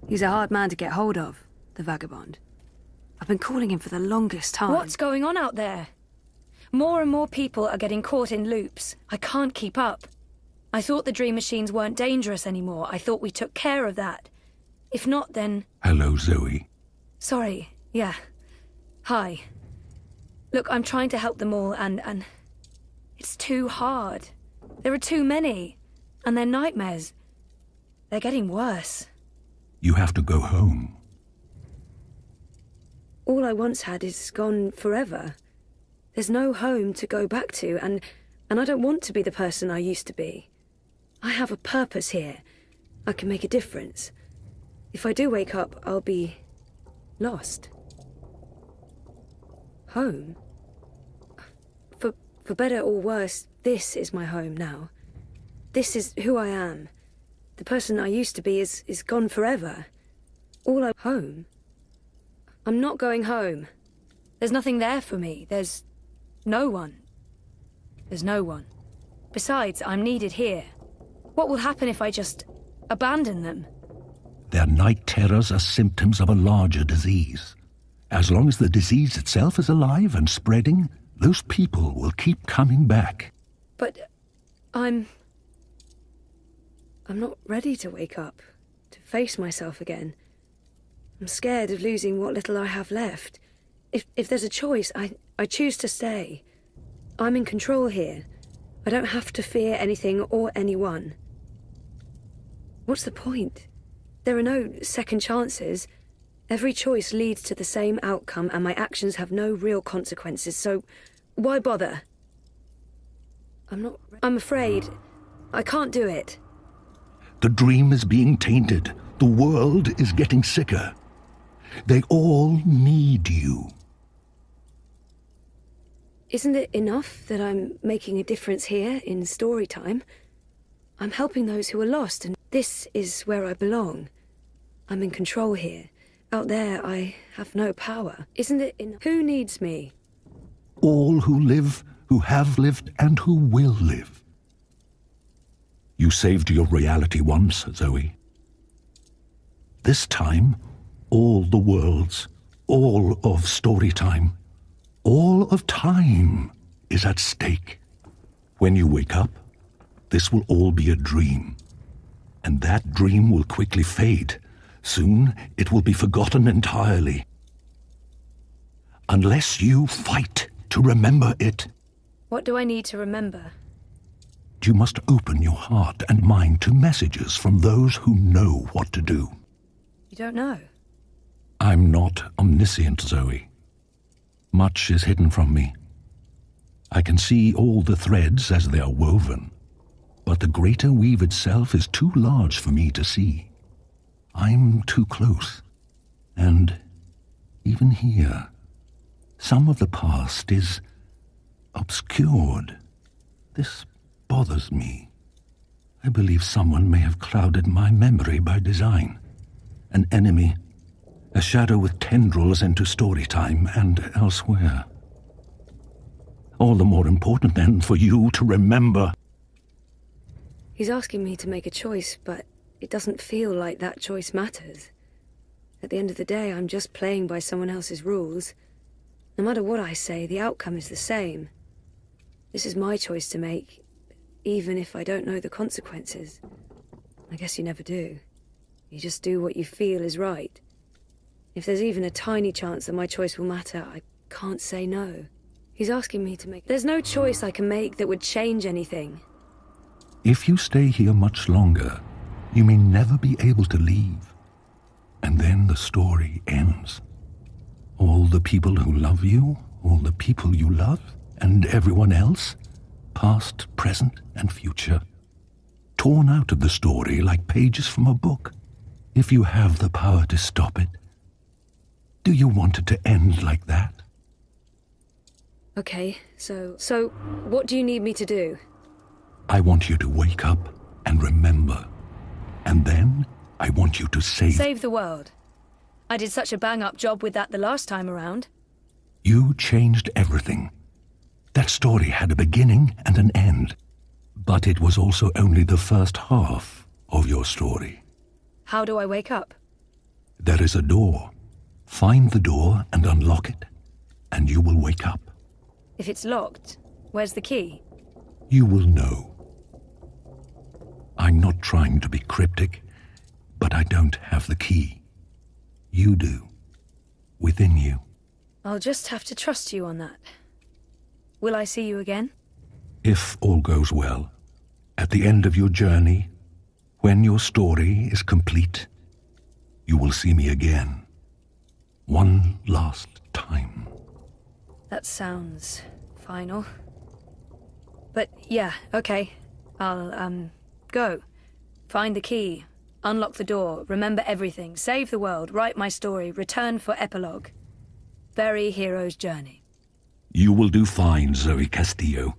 He's a hard man to get hold of, the vagabond. I've been calling him for the longest time. What's going on out there? More and more people are getting caught in loops. I can't keep up. I thought the dream machines weren't dangerous anymore. I thought we took care of that. If not, then... Hello, Zoe. Sorry, yeah. Hi. Look, I'm trying to help them all, and... It's too hard. There are too many. And they're nightmares. They're getting worse. You have to go home. All I once had is gone forever. There's no home to go back to, and I don't want to be the person I used to be. I have a purpose here. I can make a difference. If I do wake up, I'll be... lost. Home? For better or worse, this is my home now. This is who I am. The person I used to be is gone forever. Home? I'm not going home. There's nothing there for me. There's no one. There's no one. Besides, I'm needed here. What will happen if I just abandon them? Their night terrors are symptoms of a larger disease. As long as the disease itself is alive and spreading, those people will keep coming back. But I'm not ready to wake up, to face myself again. I'm scared of losing what little I have left. If there's a choice, I choose to stay. I'm in control here. I don't have to fear anything or anyone. What's the point? There are no second chances. Every choice leads to the same outcome, and my actions have no real consequences, so why bother? I'm afraid. I can't do it. The dream is being tainted. The world is getting sicker. They all need you. Isn't it enough that I'm making a difference here in story time? I'm helping those who are lost, and this is where I belong. I'm in control here. Out there, I have no power. Isn't it enough? Who needs me? All who live, who have lived, and who will live. You saved your reality once, Zoe. This time, all the worlds, all of story time, all of time is at stake. When you wake up, this will all be a dream. And that dream will quickly fade. Soon, it will be forgotten entirely. Unless you fight to remember it. What do I need to remember? You must open your heart and mind to messages from those who know what to do. You don't know? I'm not omniscient, Zoe. Much is hidden from me. I can see all the threads as they are woven, but the greater weave itself is too large for me to see. I'm too close, and even here, some of the past is obscured. This bothers me. I believe someone may have clouded my memory by design. An enemy, a shadow with tendrils into story time and elsewhere. All the more important, then, for you to remember. He's asking me to make a choice, but it doesn't feel like that choice matters. At the end of the day, I'm just playing by someone else's rules. No matter what I say, the outcome is the same. This is my choice to make, even if I don't know the consequences. I guess you never do. You just do what you feel is right. If there's even a tiny chance that my choice will matter, I can't say no. He's asking me to make... There's no choice I can make that would change anything. If you stay here much longer, you may never be able to leave. And then the story ends. All the people who love you, all the people you love, and everyone else, past, present, and future, torn out of the story like pages from a book. If you have the power to stop it, do you want it to end like that? Okay, so what do you need me to do? I want you to wake up and remember. And then I want you to Save the world. I did such a bang-up job with that the last time around. You changed everything. That story had a beginning and an end. But it was also only the first half of your story. How do I wake up? There is a door. Find the door and unlock it, and you will wake up. If it's locked, where's the key? You will know. I'm not trying to be cryptic, but I don't have the key. You do. Within you. I'll just have to trust you on that. Will I see you again? If all goes well, at the end of your journey, when your story is complete, you will see me again. One last time. That sounds final. But yeah, okay. I'll, go. Find the key. Unlock the door. Remember everything. Save the world. Write my story. Return for epilogue. Bury hero's journey. You will do fine, Zoe Castillo.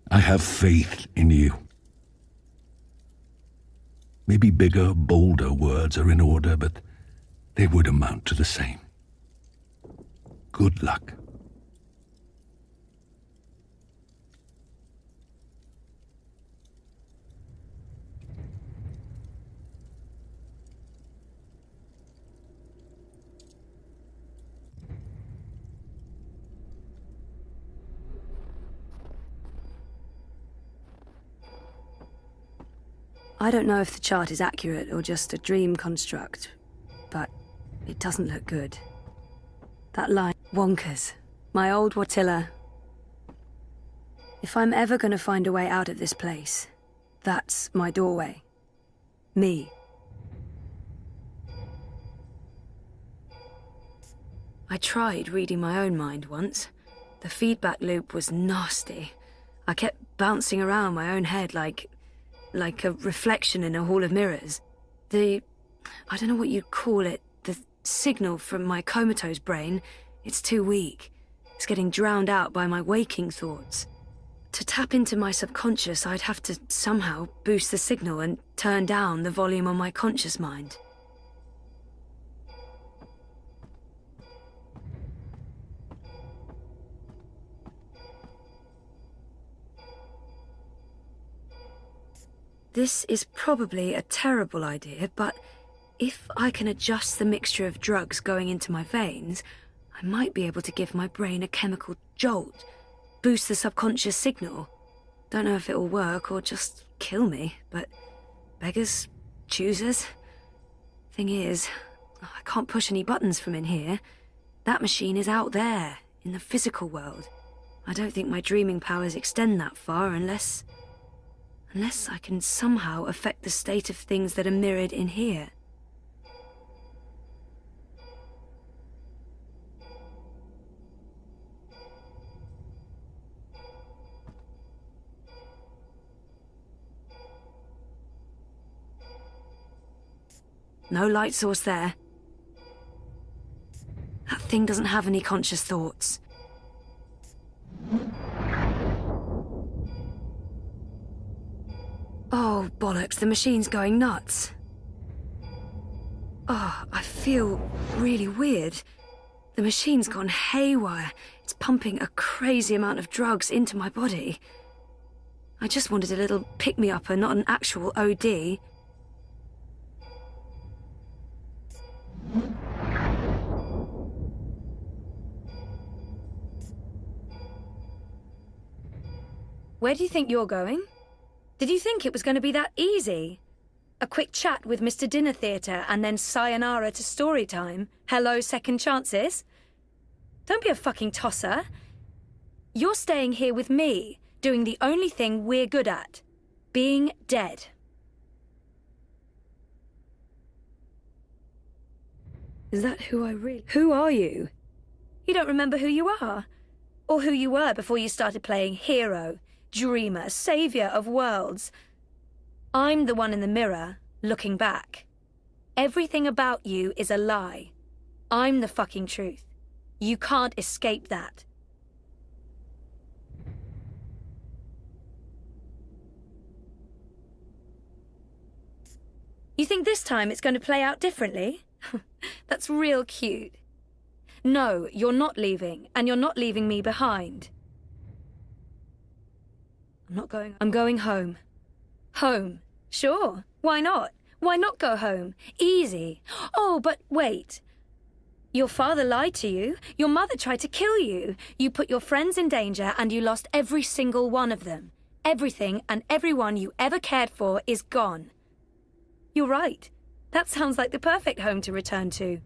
I have faith in you. Maybe bigger, bolder words are in order, but they would amount to the same. Good luck. I don't know if the chart is accurate or just a dream construct, but it doesn't look good. That line, wonkers, my old Watilla. If I'm ever going to find a way out of this place, that's my doorway. Me. I tried reading my own mind once. The feedback loop was nasty. I kept bouncing around my own head like a reflection in a hall of mirrors. I don't know what you'd call it, the signal from my comatose brain, it's too weak. It's getting drowned out by my waking thoughts. To tap into my subconscious, I'd have to somehow boost the signal and turn down the volume on my conscious mind. This is probably a terrible idea, but if I can adjust the mixture of drugs going into my veins, I might be able to give my brain a chemical jolt, boost the subconscious signal. Don't know if it'll work or just kill me, but beggars, choosers. Thing is, I can't push any buttons from in here. That machine is out there, in the physical world. I don't think my dreaming powers extend that far unless I can somehow affect the state of things that are mirrored in here. No light source there. That thing doesn't have any conscious thoughts. Oh, bollocks, the machine's going nuts. Oh, I feel really weird. The machine's gone haywire. It's pumping a crazy amount of drugs into my body. I just wanted a little pick-me-upper, not an actual OD. Where do you think you're going? Did you think it was going to be that easy? A quick chat with Mr. Dinner Theatre and then sayonara to story time? Hello, second chances? Don't be a fucking tosser. You're staying here with me, doing the only thing we're good at. Being dead. Is that who I really... Who are you? You don't remember who you are? Or who you were before you started playing hero, dreamer, saviour of worlds. I'm the one in the mirror, looking back. Everything about you is a lie. I'm the fucking truth. You can't escape that. You think this time it's going to play out differently? That's real cute. No, you're not leaving, and you're not leaving me behind. I'm going home. Home. Sure, why not? Why not go home? Easy. Oh, but wait. Your father lied to you. Your mother tried to kill you. You put your friends in danger and you lost every single one of them. Everything and everyone you ever cared for is gone. You're right. That sounds like the perfect home to return to.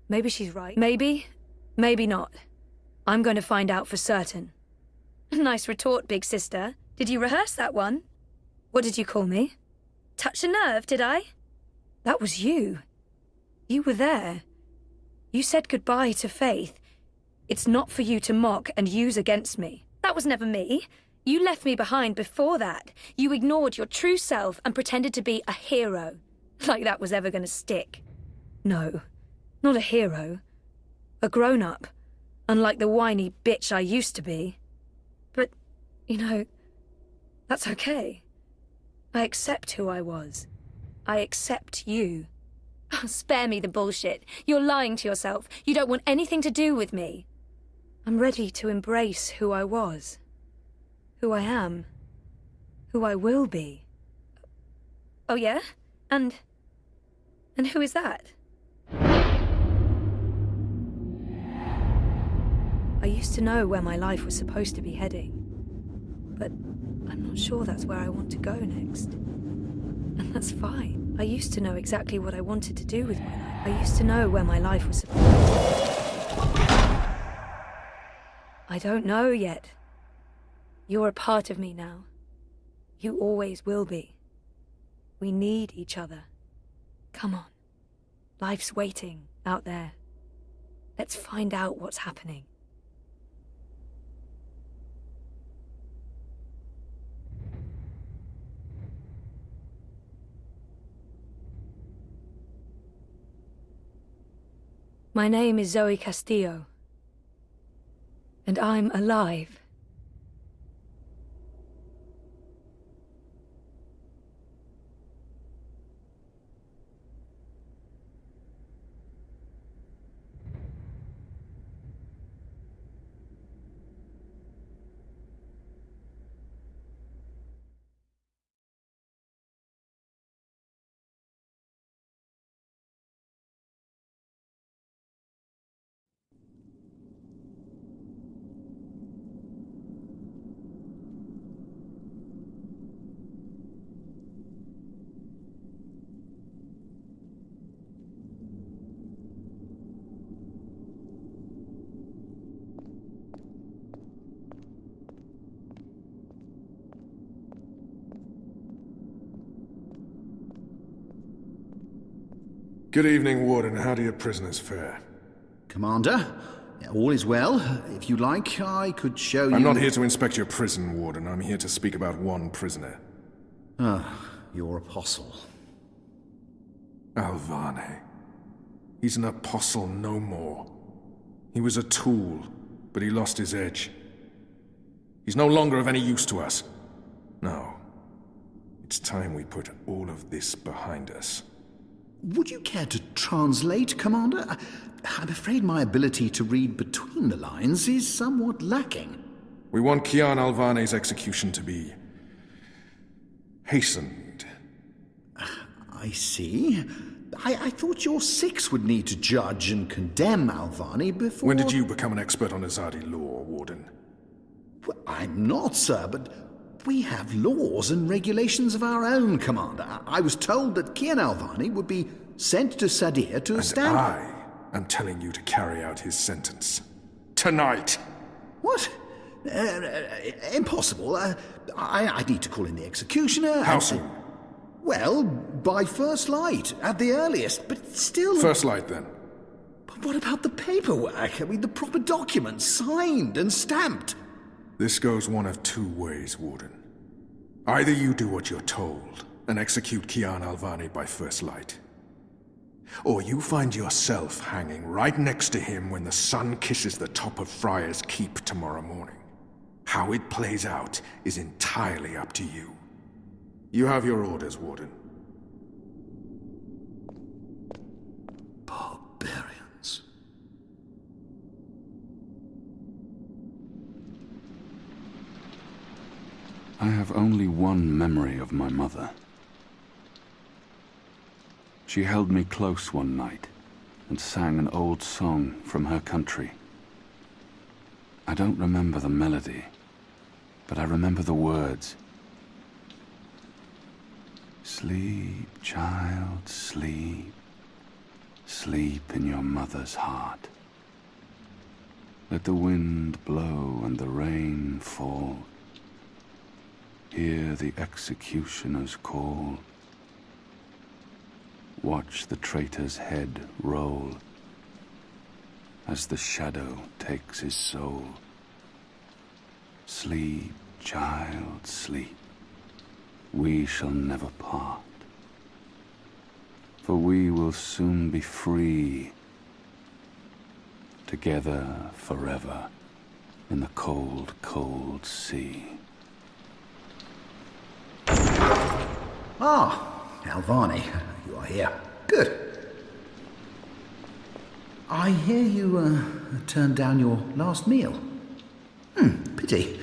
Maybe she's right. Maybe. Maybe not. I'm going to find out for certain. Nice retort, big sister. Did you rehearse that one? What did you call me? Touch a nerve, did I? That was you. You were there. You said goodbye to Faith. It's not for you to mock and use against me. That was never me. You left me behind before that. You ignored your true self and pretended to be a hero. Like that was ever going to stick. No, not a hero. A grown-up. Unlike the whiny bitch I used to be. But, you know, that's okay. I accept who I was. I accept you. Oh, spare me the bullshit. You're lying to yourself. You don't want anything to do with me. I'm ready to embrace who I was. Who I am. Who I will be. Oh, yeah? And who is that? I used to know where my life was supposed to be heading. But I'm not sure that's where I want to go next. And that's fine. I used to know exactly what I wanted to do with my life. I used to know where my life was supposed to be. I don't know yet. You're a part of me now. You always will be. We need each other. Come on. Life's waiting out there. Let's find out what's happening. My name is Zoe Castillo, and I'm alive. Good evening, Warden. How do your prisoners fare? Commander, all is well. If you like, I could show you... I'm not here to inspect your prison, Warden. I'm here to speak about one prisoner. Ah, your apostle. Alvane. He's an apostle no more. He was a tool, but he lost his edge. He's no longer of any use to us. No. It's time we put all of this behind us. Would you care to translate, Commander? I'm afraid my ability to read between the lines is somewhat lacking. We want Kian Alvane's execution to be... hastened. I see. I thought your six would need to judge and condemn Alvane before... When did you become an expert on Azadi law, Warden? Well, I'm not, sir, but we have laws and regulations of our own, Commander. I was told that Kian Alvane would be sent to Sadir to stand... I am telling you to carry out his sentence. Tonight! What? Impossible. I need to call in the executioner. How soon? Well, by first light, at the earliest, but still... First light, then. But what about the paperwork? I mean, the proper documents, signed and stamped. This goes one of two ways, Warden. Either you do what you're told, and execute Kian Alvane by first light. Or you find yourself hanging right next to him when the sun kisses the top of Friar's Keep tomorrow morning. How it plays out is entirely up to you. You have your orders, Warden. Barbarians. I have only one memory of my mother. She held me close one night and sang an old song from her country. I don't remember the melody, but I remember the words. Sleep, child, sleep. Sleep in your mother's heart. Let the wind blow and the rain fall. Hear the executioner's call. Watch the traitor's head roll as the shadow takes his soul. Sleep, child, sleep. We shall never part. For we will soon be free, together forever in the cold, cold sea. Ah, Alvani, you are here. Good. I hear you turned down your last meal. Pity.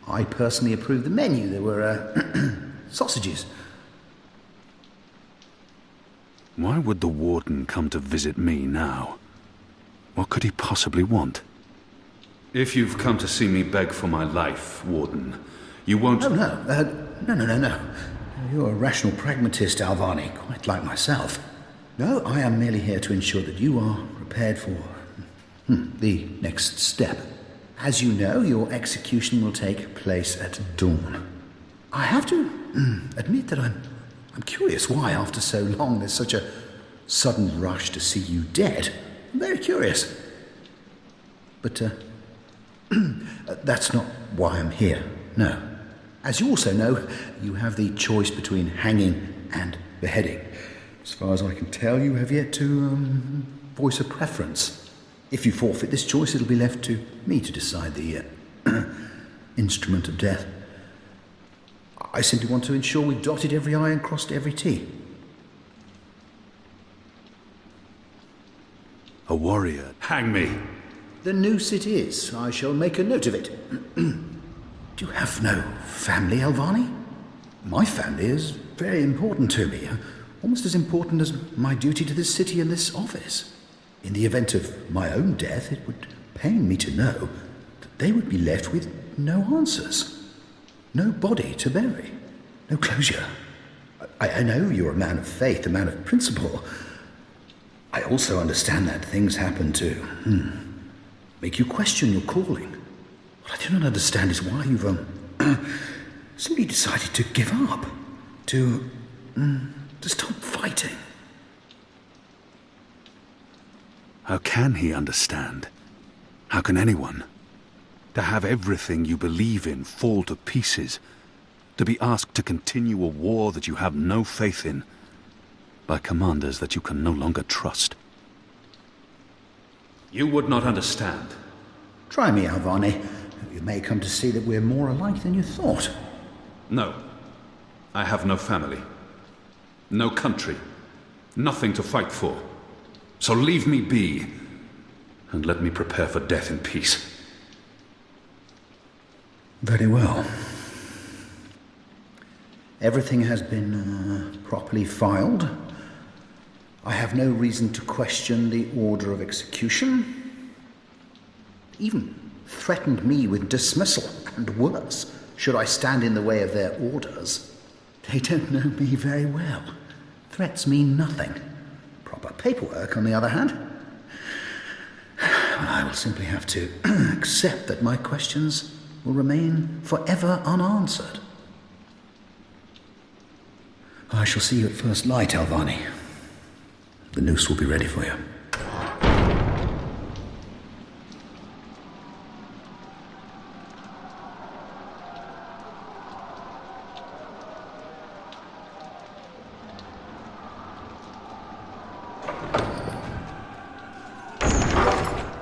I personally approved the menu. There were sausages. Why would the warden come to visit me now? What could he possibly want? If you've come to see me beg for my life, warden, you won't... Oh, no. You're a rational pragmatist, Alvani, quite like myself. No, I am merely here to ensure that you are prepared for the next step. As you know, your execution will take place at dawn. I have to admit that I'm curious why, after so long, there's such a sudden rush to see you dead. I'm very curious. But that's not why I'm here, no. As you also know, you have the choice between hanging and beheading. As far as I can tell, you have yet to voice a preference. If you forfeit this choice, it'll be left to me to decide the instrument of death. I simply want to ensure we dotted every I and crossed every T. A warrior. Hang me. The noose it is. I shall make a note of it. Do you have no family, Alvani? My family is very important to me. Almost as important as my duty to this city and this office. In the event of my own death, it would pain me to know that they would be left with no answers. No body to bury. No closure. I know you're a man of faith, a man of principle. I also understand that things happen to make you question your calling. What I do not understand is why you've simply decided to give up. To stop fighting. How can he understand? How can anyone? To have everything you believe in fall to pieces. To be asked to continue a war that you have no faith in. By commanders that you can no longer trust. You would not understand. Try me, Alvani. You may come to see that we're more alike than you thought. No. I have no family. No country. Nothing to fight for. So leave me be. And let me prepare for death in peace. Very well. Everything has been properly filed. I have no reason to question the order of execution. Even threatened me with dismissal, and worse, should I stand in the way of their orders. They don't know me very well. Threats mean nothing. Proper paperwork, on the other hand. I will simply have to accept that my questions will remain forever unanswered. I shall see you at first light, Alvani. The noose will be ready for you.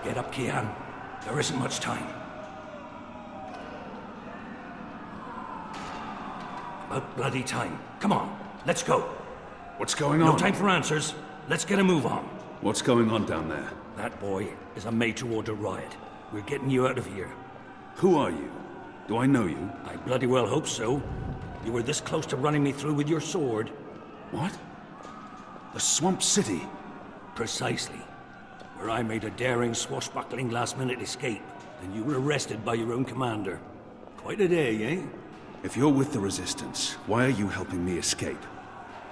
Get up, Kian. There isn't much time. About bloody time. Come on, let's go. What's going on? No time for answers. Let's get a move on. What's going on down there? That boy is a made-to-order riot. We're getting you out of here. Who are you? Do I know you? I bloody well hope so. You were this close to running me through with your sword. What? The Swamp City? Precisely. Where I made a daring, swashbuckling last-minute escape, and you were arrested by your own commander. Quite a day, eh? If you're with the Resistance, why are you helping me escape?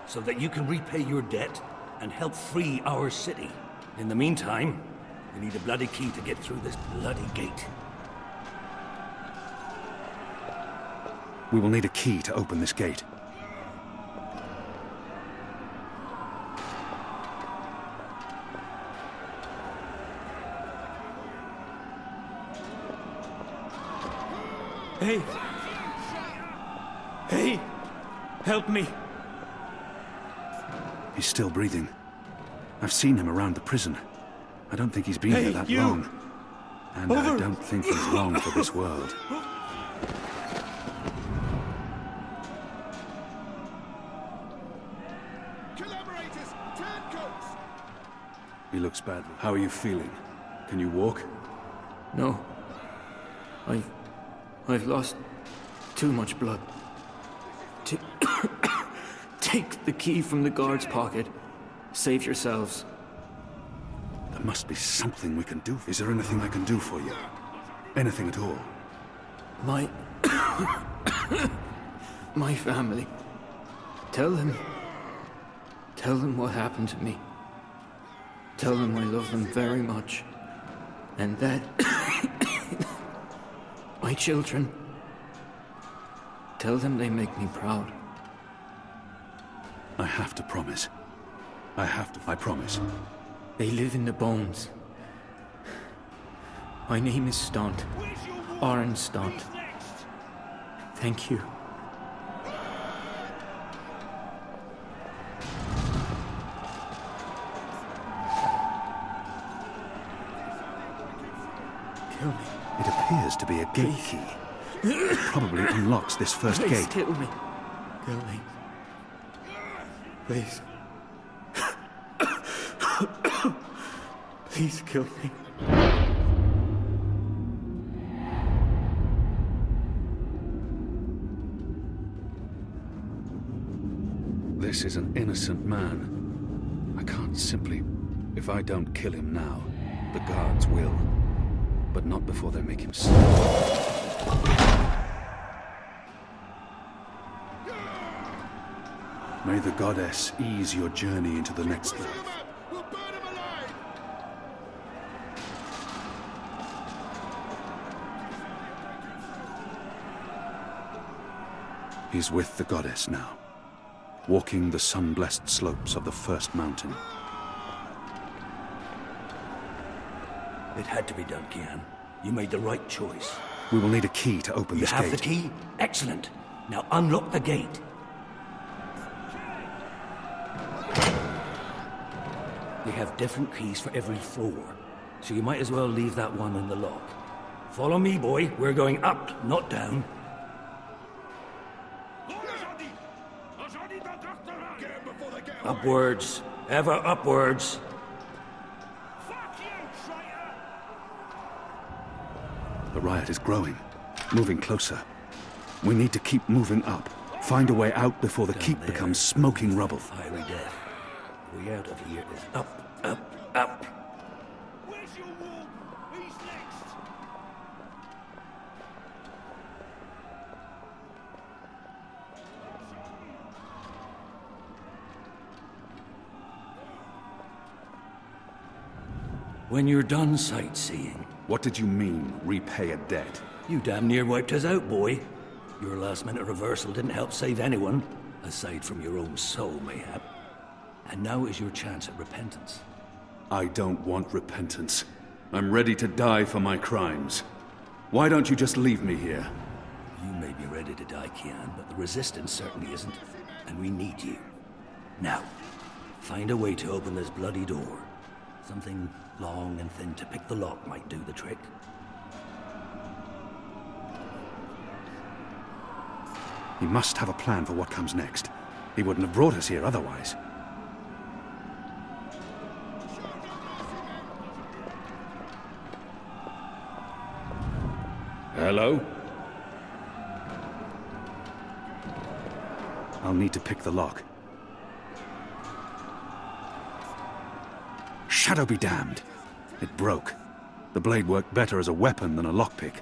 So that you can repay your debt and help free our city. In the meantime, we need a bloody key to get through this bloody gate. We will need a key to open this gate. Hey! Hey! Help me! He's still breathing. I've seen him around the prison. I don't think he's been here that long. And I don't think he's long for this world. Collaborators, turncoats! He looks badly. How are you feeling? Can you walk? No. I've lost too much blood. Take the key from the guard's pocket. Save yourselves. There must be something we can do. Is there anything I can do for you? Anything at all? My... my family. Tell them what happened to me. Tell them I love them very much. And that... my children. Tell them they make me proud. I have to promise. I promise. They live in the bones. My name is Stunt. Orange Stunt. Thank you. Kill me. It appears to be a gate key. It probably unlocks this first Please gate. kill me. Kill me. Please. Please kill me. This is an innocent man. I can't simply... If I don't kill him now, the guards will. But not before they make him sick. May the goddess ease your journey into the next life. We'll burn him alive! He's with the goddess now, walking the sun-blessed slopes of the first mountain. It had to be done, Kian. You made the right choice. We will need a key to open You this have gate. the key? Excellent. Now unlock the gate. We have different keys for every floor, so you might as well leave that one in the lock. Follow me, boy. We're going up, not down. Upwards. Ever upwards. The riot is growing, moving closer. We need to keep moving up. Find a way out before the keep becomes smoking rubble. Fiery death. The way out of here is up, up, up. Where's your wall? Who's next? When you're done sightseeing, What did you mean, repay a debt? you damn near wiped us out, boy. Your last-minute reversal didn't help save anyone, aside from your own soul, mayhap. And now is your chance at repentance. I don't want repentance. I'm ready to die for my crimes. Why don't you just leave me here? You may be ready to die, Kian, but the Resistance certainly isn't, and we need you. Now, find a way to open this bloody door. Something long and thin to pick the lock might do the trick. He must have a plan for what comes next. He wouldn't have brought us here otherwise. Hello? I'll need to pick the lock. Shadow be damned! It broke. The blade worked better as a weapon than a lockpick.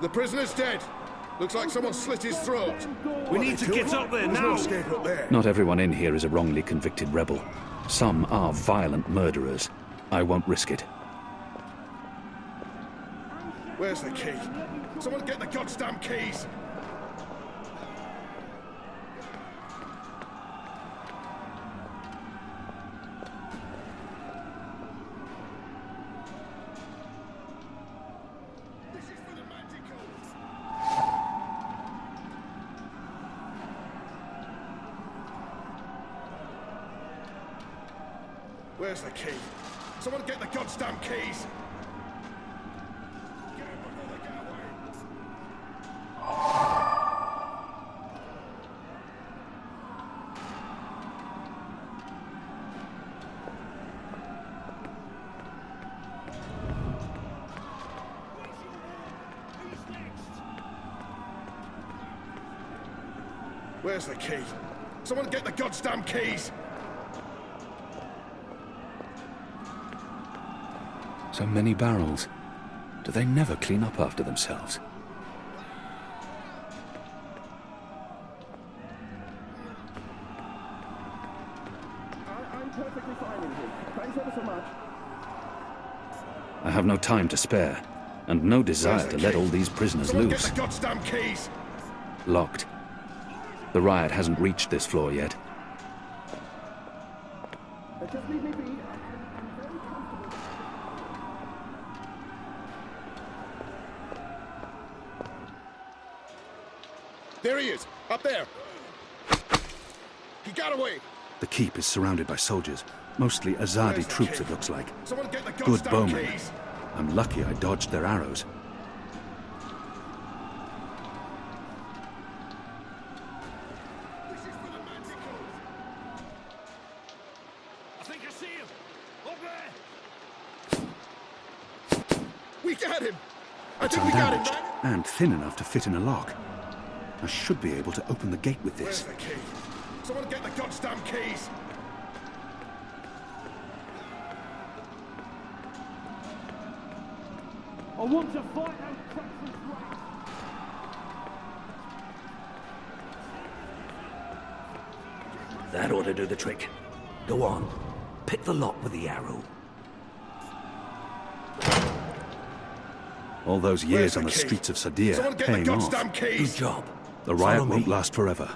The prisoner's dead. Looks like someone slit his throat. We need to get up there now! Not everyone in here is a wrongly convicted rebel. Some are violent murderers. I won't risk it. Where's the key? Someone get the goddamn keys! Where's the key? Someone get the goddamn keys! Get him before they get away! Where's the key? Someone get the goddamn keys! So many barrels. Do they never clean up after themselves? I'm perfectly fine in here. Thanks ever so much. I have no time to spare, and no desire to let all these prisoners Someone loose. get the goddamn keys! Locked. The riot hasn't reached this floor yet. Just leave me be. There he is, up there. He got away. The keep is surrounded by soldiers, mostly Azadi Where's the troops key? it looks like. Someone get the Good goddamn bowmen. keys. I'm lucky I dodged their arrows. I think I see him. Up there. We got him. I It's think we got him, undamaged, man. and thin enough to fit in a lock. I should be able to open the gate with Where's this. the key? Someone get the goddamn keys. I want to fight and crack this race. That ought to do the trick. Go on. Pick the lock with the arrow. All those Where's years the on the key? streets of Sadir Someone get the paying off. goddamn Good keys. job. The riot Follow won't me. last forever.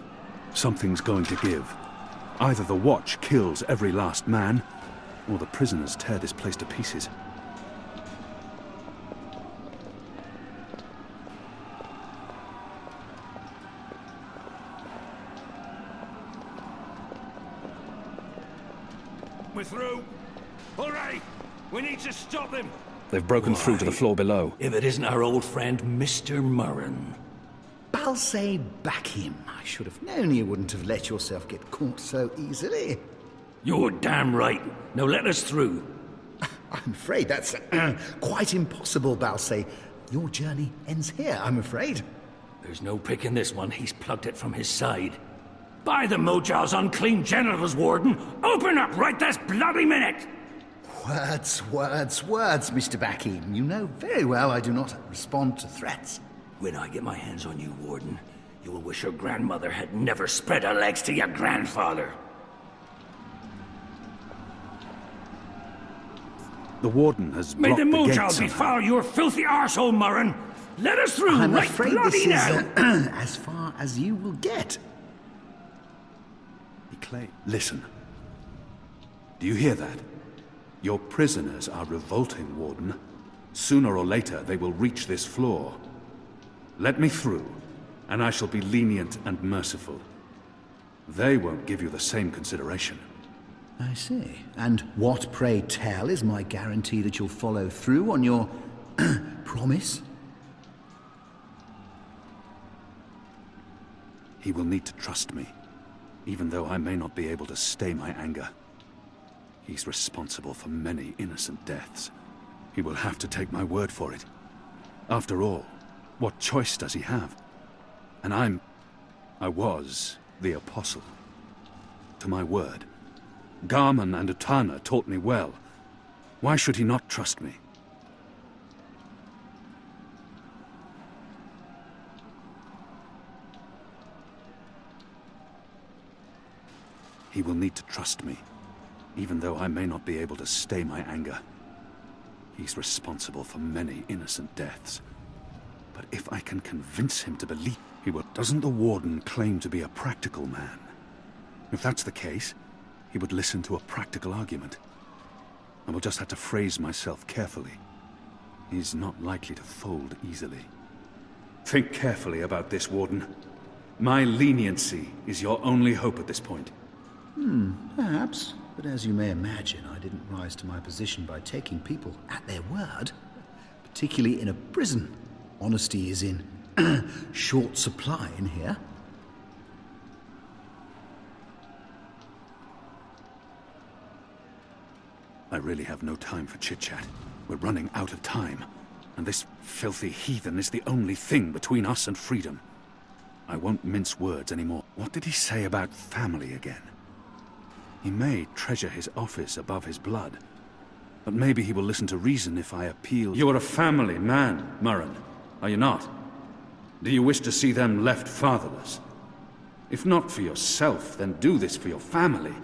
Something's going to give. Either the Watch kills every last man, or the prisoners tear this place to pieces. We're through. All right. We need to stop them. They've broken through to the floor below. If it isn't our old friend, Mr. Murren. Balse back him. I should have known you wouldn't have let yourself get caught so easily. You're damn right. Now let us through. I'm afraid that's quite impossible, Balse. Your journey ends here, I'm afraid. There's no picking this one. He's plugged it from his side. By the Mojal's unclean genitals, Warden! Open up right this bloody minute! Words, Mr. Bakim. You know very well I do not respond to threats. When I get my hands on you, Warden, you will wish your grandmother had never spread her legs to your grandfather. The Warden has May blocked the the gate Mojal somehow. befoul your filthy arsehole, Murren! Let us through I'm right afraid bloody this is now! as far as you will get. Listen. Do you hear that? Your prisoners are revolting, Warden. Sooner or later, they will reach this floor. Let me through, and I shall be lenient and merciful. They won't give you the same consideration. I see. And what, pray tell, is my guarantee that you'll follow through on your promise? He will need to trust me, even though I may not be able to stay my anger. He's responsible for many innocent deaths. He will have to take my word for it. After all, what choice does he have? And I was the apostle. To my word. Garman and Utana taught me well. Why should he not trust me? He will need to trust me, even though I may not be able to stay my anger. He's responsible for many innocent deaths. But if I can convince him to believe he will... Doesn't the Warden claim to be a practical man? If that's the case, he would listen to a practical argument. I will just have to phrase myself carefully. He's not likely to fold easily. Think carefully about this, Warden. My leniency is your only hope at this point. Perhaps. But as you may imagine, I didn't rise to my position by taking people at their word. Particularly in a prison. Honesty is in short supply in here. I really have no time for chit-chat. We're running out of time. And this filthy heathen is the only thing between us and freedom. I won't mince words anymore. What did he say about family again? He may treasure his office above his blood, but maybe he will listen to reason if I appeal. You are a family man, Murren, are you not? Do you wish to see them left fatherless? If not for yourself, then do this for your family.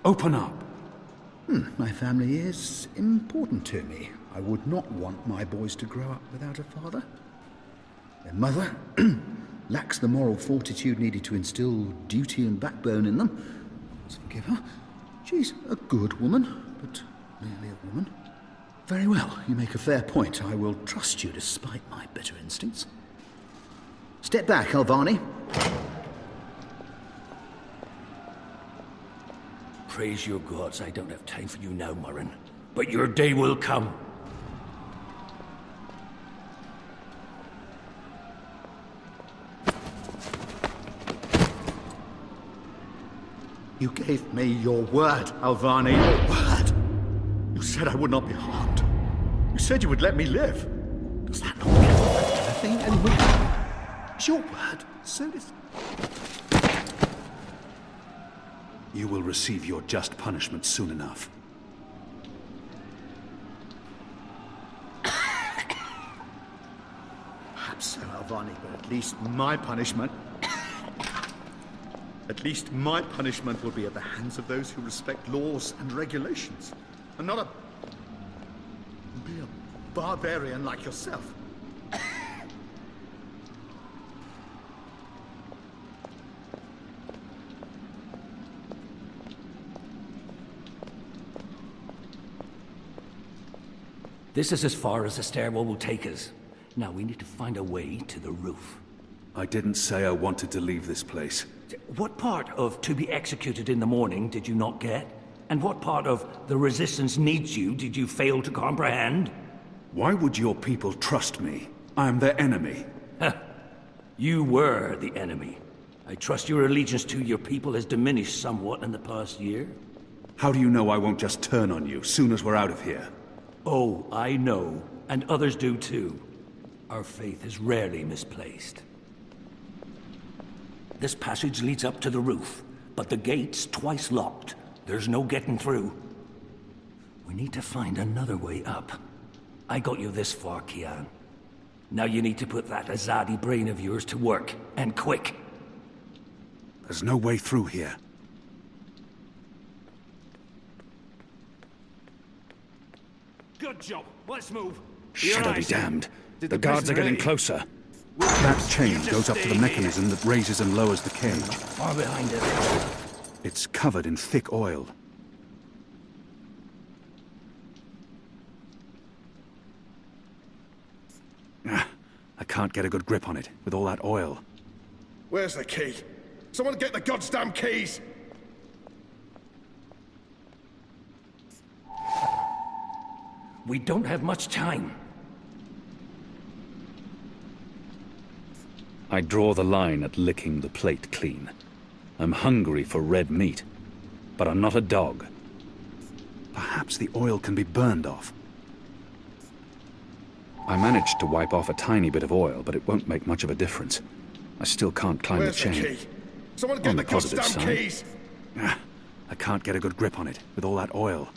Open up. My family is important to me. I would not want my boys to grow up without a father. Their mother lacks the moral fortitude needed to instill duty and backbone in them. Let's forgive her. She's a good woman, but merely a woman. Very well, you make a fair point. I will trust you despite my better instincts. Step back, Alvani. Praise your gods, I don't have time for you now, Murren. But your day will come. You gave me your word, Alvani. Your word. You said I would not be harmed. You said you would let me live. Does that not mean anything anymore? It's your word. So does... You will receive your just punishment soon enough. Perhaps so, Alvani, but at least my punishment... At least my punishment will be at the hands of those who respect laws and regulations, and not be a barbarian like yourself. This is as far as the stairwell will take us. Now we need to find a way to the roof. I didn't say I wanted to leave this place. What part of to be executed in the morning did you not get? And what part of the resistance needs you did you fail to comprehend? Why would your people trust me? I am their enemy. You were the enemy. I trust your allegiance to your people has diminished somewhat in the past year. How do you know I won't just turn on you soon as we're out of here? Oh, I know. And others do too. Our faith is rarely misplaced. This passage leads up to the roof, but the gate's twice locked. There's no getting through. We need to find another way up. I got you this far, Kian. Now you need to put that Azadi brain of yours to work, and quick. There's no way through here. Good job. Let's move. Shadow be damned. The guards are getting closer. That chain goes up to the mechanism that raises and lowers the cage. Far behind us. It's covered in thick oil. I can't get a good grip on it with all that oil. Where's the key? Someone get the goddamn keys! We don't have much time. I draw the line at licking the plate clean. I'm hungry for red meat, but I'm not a dog. Perhaps the oil can be burned off. I managed to wipe off a tiny bit of oil, but it won't make much of a difference. I still can't climb the chain. Key? Someone get On the the positive goddamn side, keys! I can't get a good grip on it with all that oil.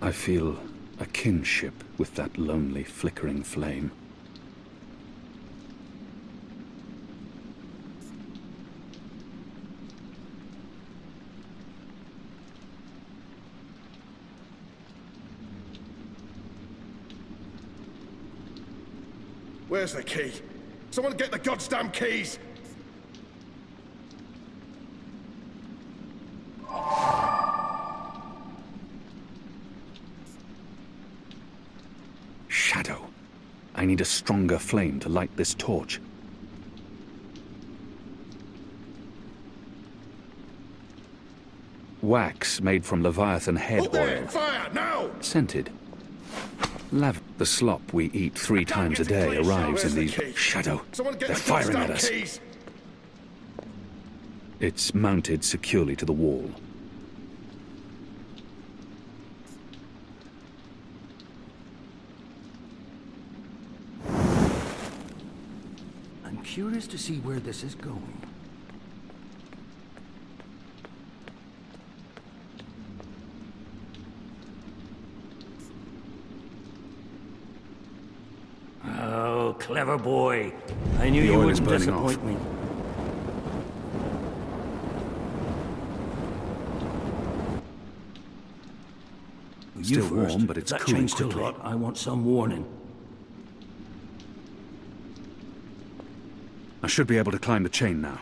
I feel a kinship with that lonely, flickering flame. Where's the key? Someone get the goddamn keys! Shadow. I need a stronger flame to light this torch. Wax made from Leviathan head Up there! oil. Fire! Now! Scented. The slop we eat 3 times a day arrives in these... Shadow. They're firing at us. Keys. It's mounted securely to the wall. I'm curious to see where this is going. Oh, clever boy. I knew The you oil is wouldn't burning off. disappoint me. Still You first. warm, but it's That cooling chain's still quickly. hot. I want some warning. I should be able to climb the chain now.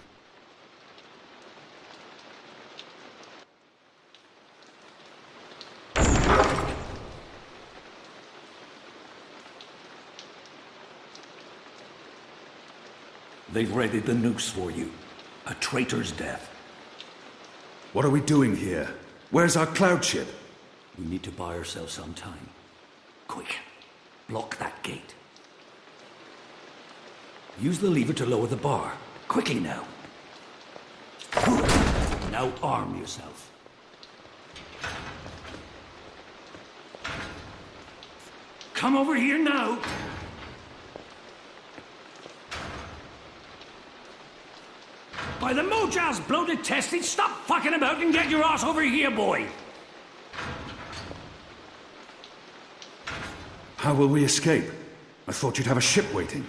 They've readied the noose for you. A traitor's death. What are we doing here? Where's our cloud ship? We need to buy ourselves some time. Quick. Block that gate. Use the lever to lower the bar. Quickly now. Now arm yourself. Come over here now! By the Mojal's bloated testing, stop fucking about and get your ass over here, boy! How will we escape? I thought you'd have a ship waiting.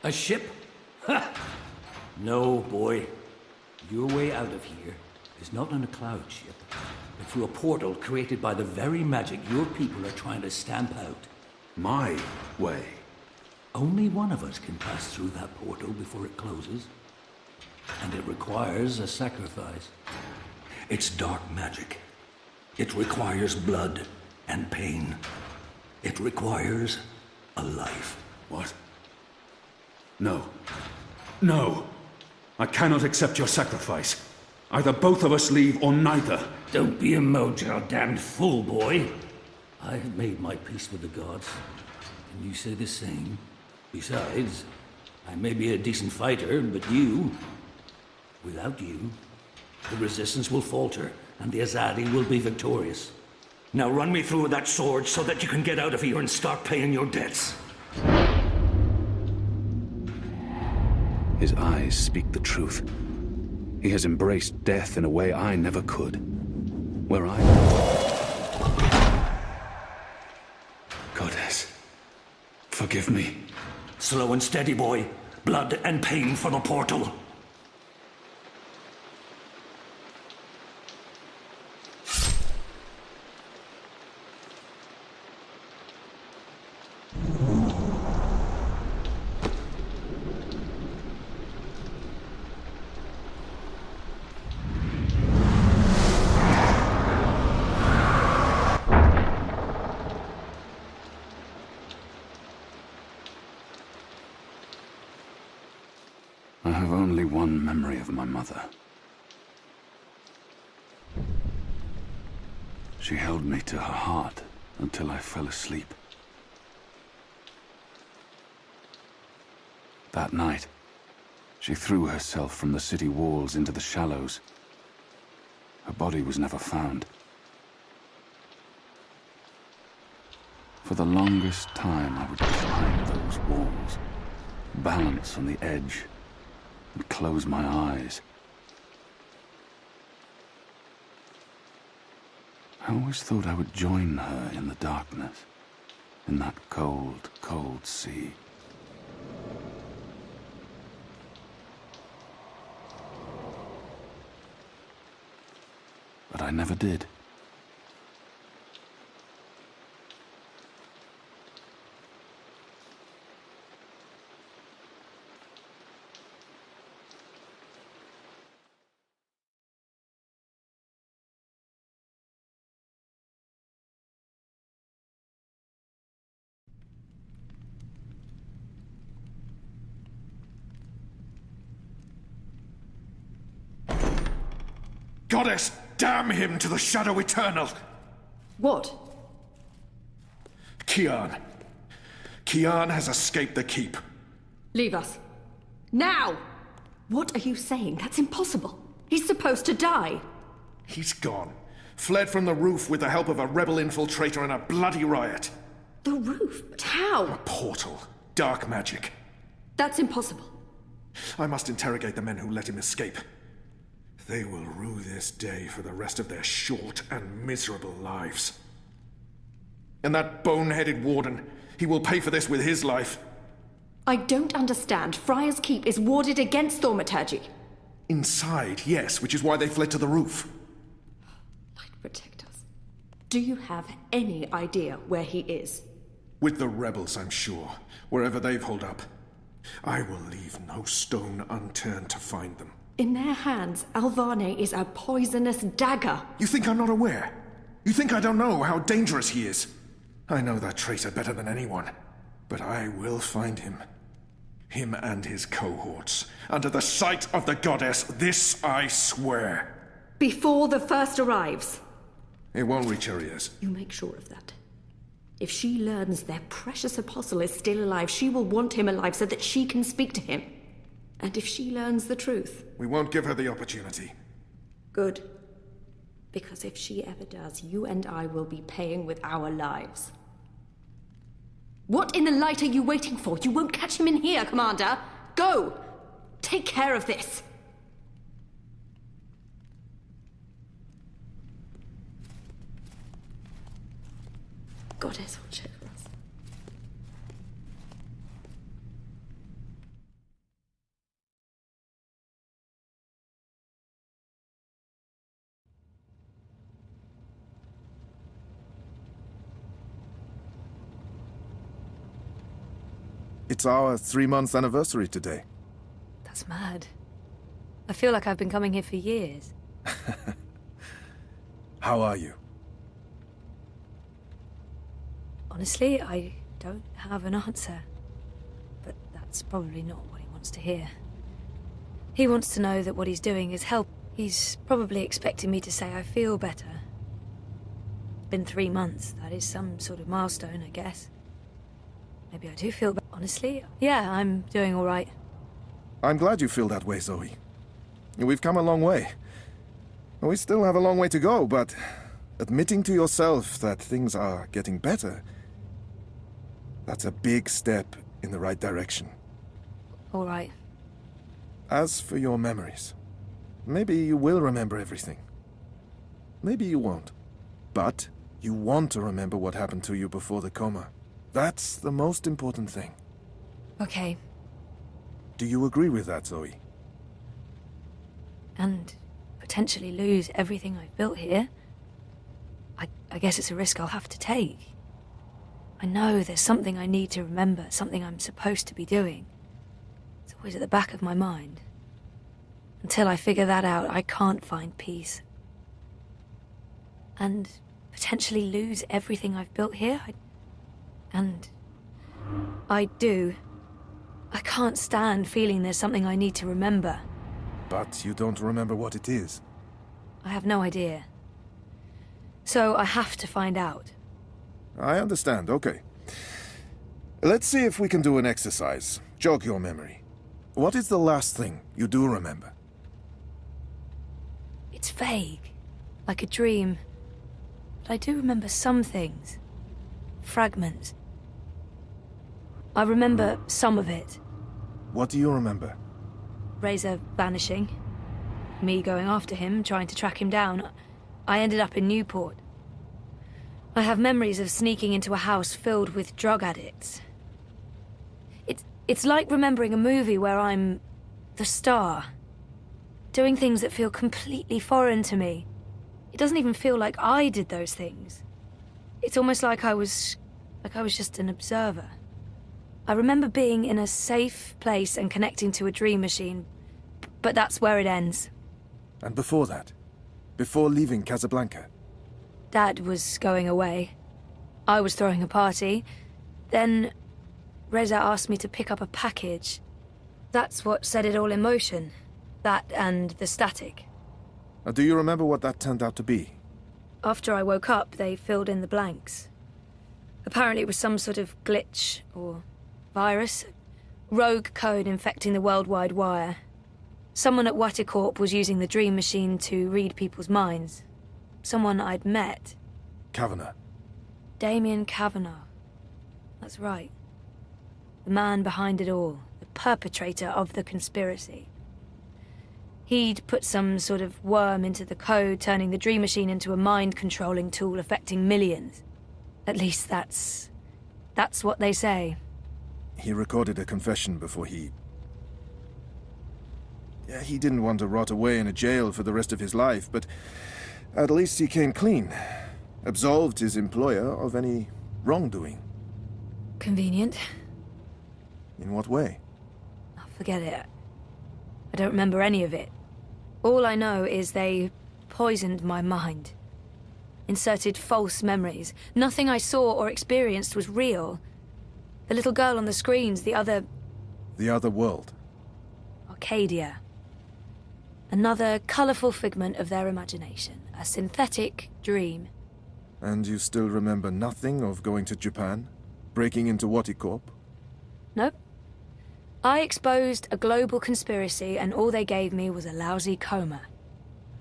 A ship? Ha! No, boy. Your way out of here is not on a cloud ship, but through a portal created by the very magic your people are trying to stamp out. My way? Only one of us can pass through that portal before it closes. And it requires a sacrifice. It's dark magic. It requires blood and pain. It requires a life. What? No. No! I cannot accept your sacrifice. Either both of us leave or neither. Don't be a Mojal damned fool, boy. I have made my peace with the gods, and you say the same. Besides, I may be a decent fighter, but without you, the resistance will falter, and the Azadi will be victorious. Now run me through with that sword so that you can get out of here and start paying your debts. His eyes speak the truth. He has embraced death in a way I never could. Where I... Goddess, forgive me. Slow and steady, boy. Blood and pain for the portal. I have only one memory of my mother. She held me to her heart until I fell asleep. That night, she threw herself from the city walls into the shallows. Her body was never found. For the longest time, I would climb those walls, balance on the edge, and close my eyes. I always thought I would join her in the darkness, in that cold, cold sea. But I never did. Goddess, damn him to the shadow eternal! What? Kian. Kian has escaped the keep. Leave us. Now! What are you saying? That's impossible. He's supposed to die. He's gone. Fled from the roof with the help of a rebel infiltrator in a bloody riot. The roof? But how? A portal. Dark magic. That's impossible. I must interrogate the men who let him escape. They will rue this day for the rest of their short and miserable lives. And that bone-headed warden, he will pay for this with his life. I don't understand. Friar's Keep is warded against thaumaturgy. Inside, yes, which is why they fled to the roof. Light protect us. Do you have any idea where he is? With the rebels, I'm sure. Wherever they've holed up. I will leave no stone unturned to find them. In their hands, Alvane is a poisonous dagger. You think I'm not aware? You think I don't know how dangerous he is? I know that traitor better than anyone. But I will find him. Him and his cohorts. Under the sight of the goddess, this I swear. Before the first arrives. It won't reach her ears. You make sure of that. If she learns their precious apostle is still alive, she will want him alive so that she can speak to him. And if she learns the truth... We won't give her the opportunity. Good. Because if she ever does, you and I will be paying with our lives. What in the light are you waiting for? You won't catch him in here, Commander. Go! Take care of this. Goddess will check for us. It's our 3-month anniversary today. That's mad. I feel like I've been coming here for years. How are you? Honestly, I don't have an answer. But that's probably not what he wants to hear. He wants to know that what he's doing is help. He's probably expecting me to say I feel better. It's been 3 months. That is some sort of milestone, I guess. Maybe I do feel better. Honestly, yeah, I'm doing all right. I'm glad you feel that way, Zoe. We've come a long way. We still have a long way to go, but admitting to yourself that things are getting better, that's a big step in the right direction. All right. As for your memories, maybe you will remember everything. Maybe you won't. But you want to remember what happened to you before the coma. That's the most important thing. Okay. Do you agree with that, Zoe? And potentially lose everything I've built here? I guess it's a risk I'll have to take. I know there's something I need to remember, something I'm supposed to be doing. It's always at the back of my mind. Until I figure that out, I can't find peace. And potentially lose everything I've built here? And I do. I can't stand feeling there's something I need to remember. But you don't remember what it is. I have no idea. So I have to find out. I understand, okay. Let's see if we can do an exercise. Jog your memory. What is the last thing you do remember? It's vague, like a dream. But I do remember some things. Fragments. I remember some of it. What do you remember? Razor vanishing. Me going after him, trying to track him down. I ended up in Newport. I have memories of sneaking into a house filled with drug addicts. It's like remembering a movie where I'm the star. Doing things that feel completely foreign to me. It doesn't even feel like I did those things. It's almost like I was just an observer. I remember being in a safe place and connecting to a dream machine, but that's where it ends. And before that? Before leaving Casablanca? Dad was going away. I was throwing a party. Then Reza asked me to pick up a package. That's what set it all in motion. That and the static. Do you remember what that turned out to be? After I woke up, they filled in the blanks. Apparently it was some sort of glitch or virus. Rogue code infecting the worldwide wire. Someone at Waticorp was using the dream machine to read people's minds. Someone I'd met. Kavanagh. Damien Kavanagh. That's right. The man behind it all. The perpetrator of the conspiracy. He'd put some sort of worm into the code, turning the dream machine into a mind-controlling tool affecting millions. At least that's what they say. He recorded a confession before he... Yeah, he didn't want to rot away in a jail for the rest of his life, but at least he came clean. Absolved his employer of any wrongdoing. Convenient. In what way? Oh, forget it. I don't remember any of it. All I know is they poisoned my mind. Inserted false memories. Nothing I saw or experienced was real. The little girl on the screens, the other... The other world. Arcadia. Another colourful figment of their imagination. A synthetic dream. And you still remember nothing of going to Japan? Breaking into Waticorp? Nope. I exposed a global conspiracy and all they gave me was a lousy coma.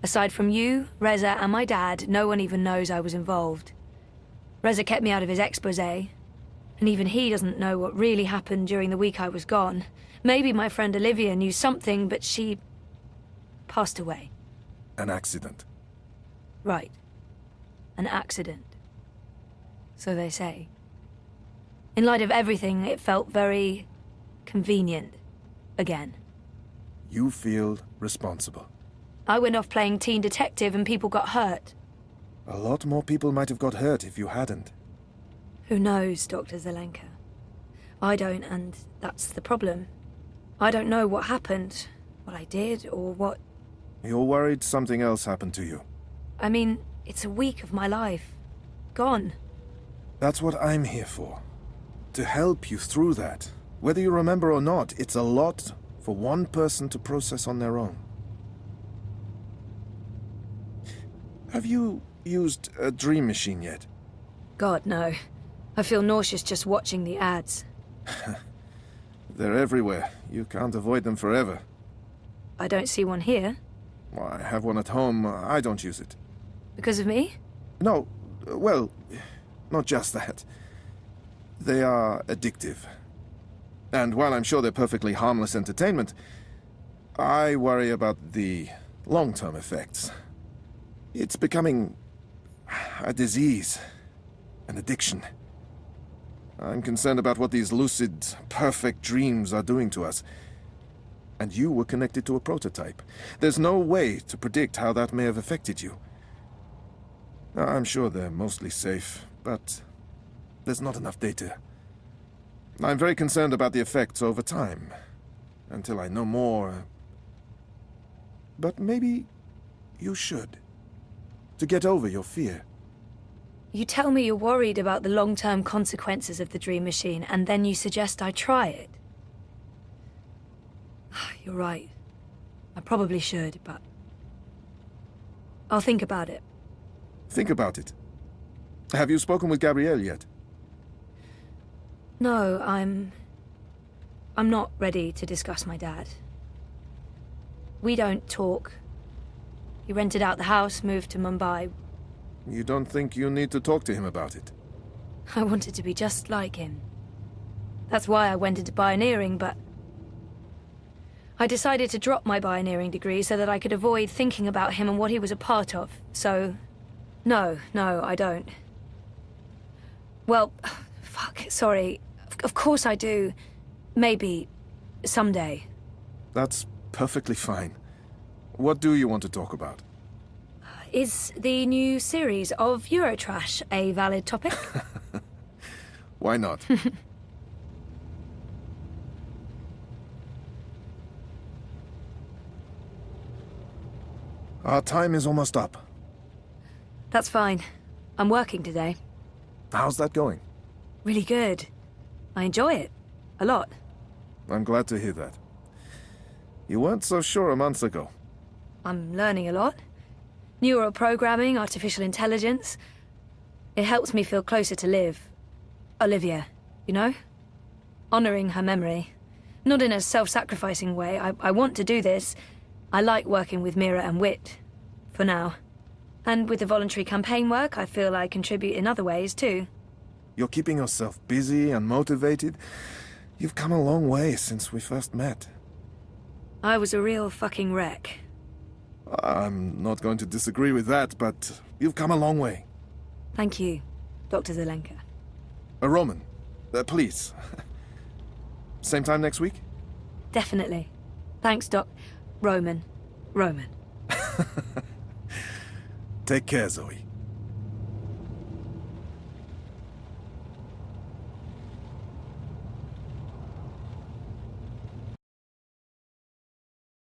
Aside from you, Reza, and my dad, no one even knows I was involved. Reza kept me out of his exposé, and even he doesn't know what really happened during the week I was gone. Maybe my friend Olivia knew something, but she... passed away. An accident. Right. An accident. So they say. In light of everything, it felt very... convenient. Again. You feel responsible. I went off playing teen detective and people got hurt. A lot more people might have got hurt if you hadn't. Who knows, Dr. Zelenka? I don't, and that's the problem. I don't know what happened, what I did, or what... You're worried something else happened to you. I mean, it's a week of my life. Gone. That's what I'm here for. To help you through that. Whether you remember or not, it's a lot for one person to process on their own. Have you used a dream machine yet? God, no. I feel nauseous just watching the ads. They're everywhere. You can't avoid them forever. I don't see one here. Well, I have one at home. I don't use it. Because of me? No. Well, not just that. They are addictive. And while I'm sure they're perfectly harmless entertainment, I worry about the long-term effects. It's becoming a disease, an addiction. I'm concerned about what these lucid, perfect dreams are doing to us. And you were connected to a prototype. There's no way to predict how that may have affected you. I'm sure they're mostly safe, but there's not enough data. I'm very concerned about the effects over time, until I know more. But maybe you should, to get over your fear. You tell me you're worried about the long-term consequences of the dream machine, and then you suggest I try it. You're right. I probably should, but... I'll think about it. Think about it. Have you spoken with Gabrielle yet? No, I'm not ready to discuss my dad. We don't talk. He rented out the house, moved to Mumbai. You don't think you need to talk to him about it? I wanted to be just like him. That's why I went into pioneering, but I decided to drop my pioneering degree so that I could avoid thinking about him and what he was a part of. So, no, I don't. Well, fuck, sorry. Of course I do. Maybe. Someday. That's perfectly fine. What do you want to talk about? Is the new series of Eurotrash a valid topic? Why not? Our time is almost up. That's fine. I'm working today. How's that going? Really good. I enjoy it. A lot. I'm glad to hear that. You weren't so sure a month ago. I'm learning a lot. Neural programming, artificial intelligence. It helps me feel closer to Liv. Olivia, you know? Honoring her memory. Not in a self-sacrificing way. I want to do this. I like working with Mira and Wit. For now. And with the voluntary campaign work, I feel I contribute in other ways, too. You're keeping yourself busy and motivated. You've come a long way since we first met. I was a real fucking wreck. I'm not going to disagree with that, but you've come a long way. Thank you, Dr. Zelenka. Roman, please. Same time next week? Definitely. Thanks, Doc. Roman. Take care, Zoe.